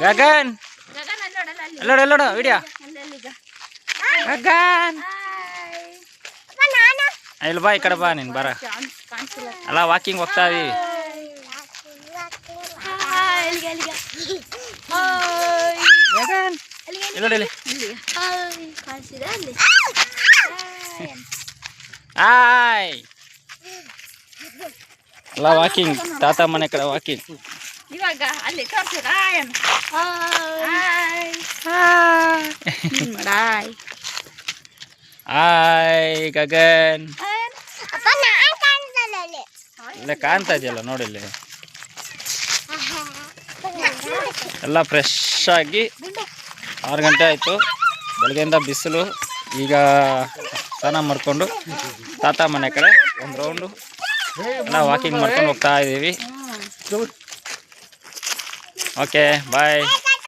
Gagan ಅಲ್ಲೋಡು video Gagan ಇಲ್ಲಿ ಬಾ ಈ ಕಡೆ ಬಾ ನೀನು ಬರ ಅಲ್ಲ ವಾಕಿಂಗ್ ಹೋಗ್ತಾ ಇದೀವಿ ಗಗನ್ ಇಲ್ಲಿ ಹಾಯ್ ಅಲ್ಲ ವಾಕಿಂಗ್ ತಾತ ಮನೆ ಕಡೆ ವಾಕಿಂಗ್ ಇವಾಗ ಅಲ್ಲಿ ತೋರಿಸಿದ ಹಾಯ್ ಗಗನ್ ಇಲ್ಲ ಕಾಣ್ತಾ ಇದೆಯಲ್ಲ ನೋಡಿ ಇಲ್ಲಿ ಎಲ್ಲ ಫ್ರೆಶ್ ಆಗಿ 6 ಗಂಟೆ ಆಯಿತು ಬೆಳಗ್ಗೆಯಿಂದ ಬಿಸಿಲು ಈಗ ಸ್ನಾನ ಮಾಡಿಕೊಂಡು ತಾತ ಮನೆ ಕಡೆ ಒಂದು ರೌಂಡು ಎಲ್ಲ ವಾಕಿಂಗ್ ಮಾಡ್ಕೊಂಡು ಹೋಗ್ತಾ ಇದ್ದೀವಿ ಓಕೆ ಬಾಯ್